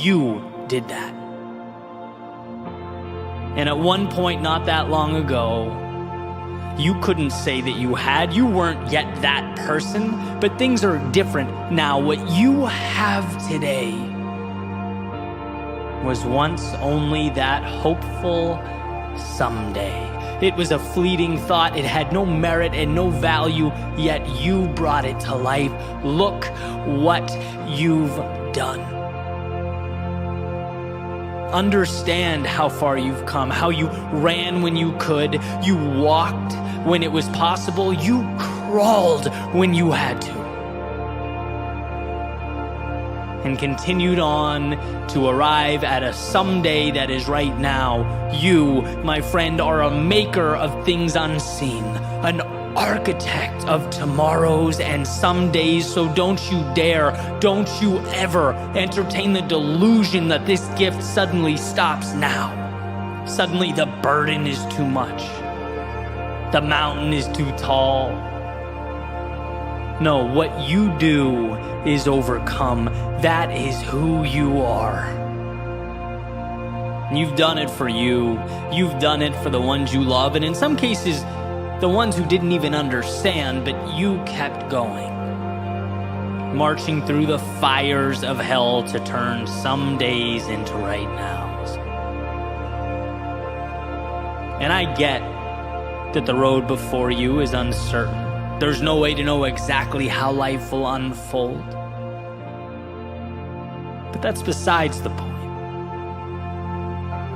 You did that. And at one point not that long ago, you couldn't say that you had. You weren't yet that person, but things are different now. What you have today was once only that hopeful someday. It was a fleeting thought. It had no merit and no value, yet you brought it to life. Look what you've done. Understand how far you've come, how you ran when you could, you walked when it was possible, you crawled when you had to, and continued on to arrive at a someday that is right now. You, my friend, are a maker of things unseen, an architect of tomorrows and somedays, so don't you dare, don't you ever entertain the delusion that this gift suddenly stops now. Suddenly the burden is too much. The mountain is too tall. No, what you do is overcome. That is who you are. You've done it for you. You've done it for the ones you love, and in some cases, the ones who didn't even understand, but you kept going. Marching through the fires of hell to turn some days into right nows. And I get that the road before you is uncertain. There's no way to know exactly how life will unfold. But that's besides the point.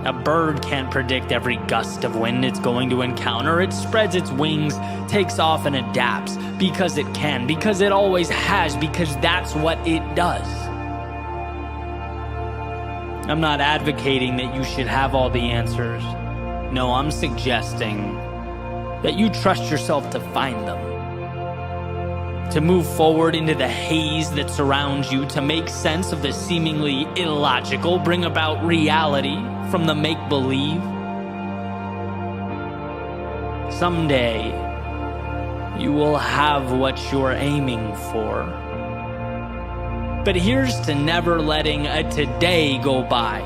A bird can't predict every gust of wind it's going to encounter. It spreads its wings, takes off, and adapts because it can, because it always has, because that's what it does. I'm not advocating that you should have all the answers. No, I'm suggesting that you trust yourself to find them. To move forward into the haze that surrounds you, to make sense of the seemingly illogical, bring about reality from the make-believe. Someday, you will have what you're aiming for. But here's to never letting a today go by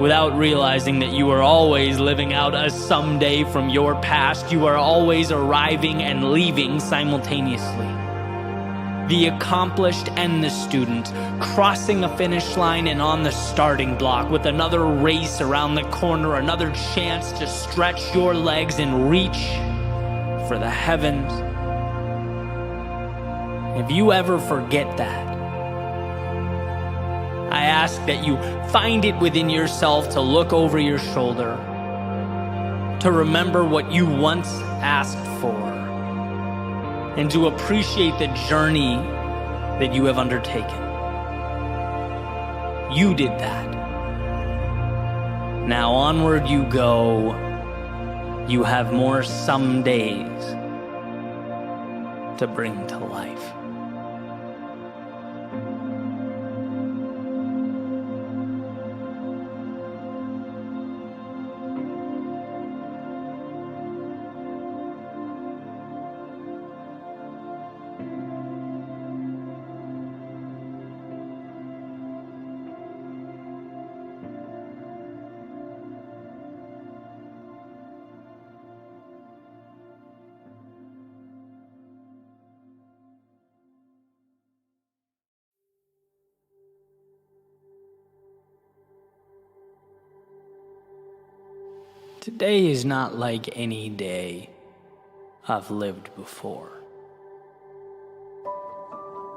without realizing that you are always living out a someday from your past. You are always arriving and leaving simultaneously. The accomplished and the student, crossing a finish line and on the starting block with another race around the corner, another chance to stretch your legs and reach for the heavens. If you ever forget that, I ask that you find it within yourself to look over your shoulder, to remember what you once asked for, and to appreciate the journey that you have undertaken. You did that. Now onward you go. You have more some days to bring to life. Today is not like any day I've lived before.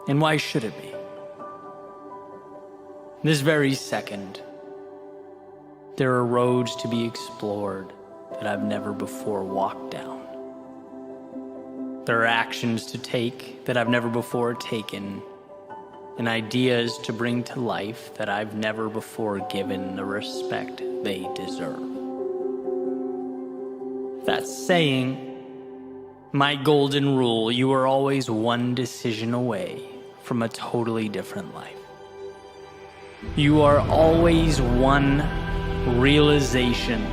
And why should it be? This very second, there are roads to be explored that I've never before walked down. There are actions to take that I've never before taken, and ideas to bring to life that I've never before given the respect they deserve. That's saying, my golden rule, you are always one decision away from a totally different life. You are always one realization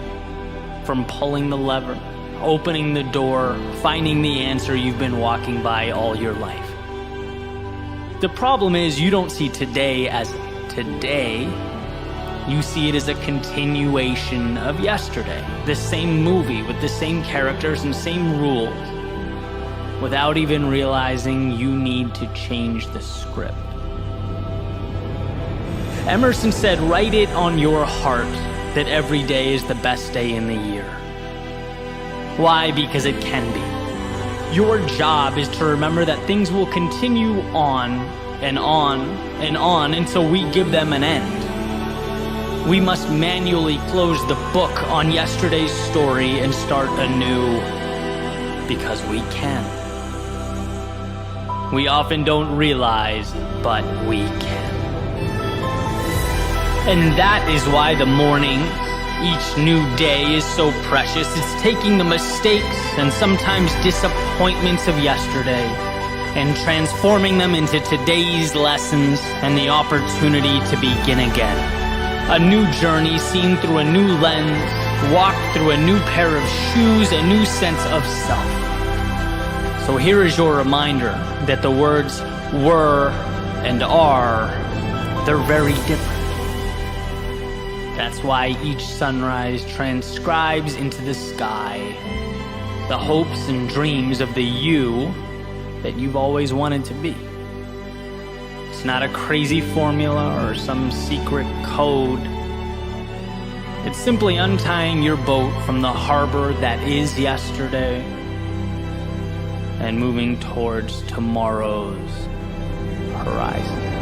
from pulling the lever, opening the door, finding the answer you've been walking by all your life. The problem is you don't see today as today. You see it as a continuation of yesterday. The same movie with the same characters and same rules, without even realizing you need to change the script. Emerson said, "Write it on your heart that every day is the best day in the year." Why? Because it can be. Your job is to remember that things will continue on and on and on until we give them an end. We must manually close the book on yesterday's story and start anew because we can. We often don't realize, but we can. And that is why the morning, each new day, is so precious. It's taking the mistakes and sometimes disappointments of yesterday and transforming them into today's lessons and the opportunity to begin again. A new journey seen through a new lens, walked through a new pair of shoes, a new sense of self. So here is your reminder that the words were and are, they're very different. That's why each sunrise transcribes into the sky the hopes and dreams of the you that you've always wanted to be. It's not a crazy formula or some secret code. It's simply untying your boat from the harbor that is yesterday and moving towards tomorrow's horizon.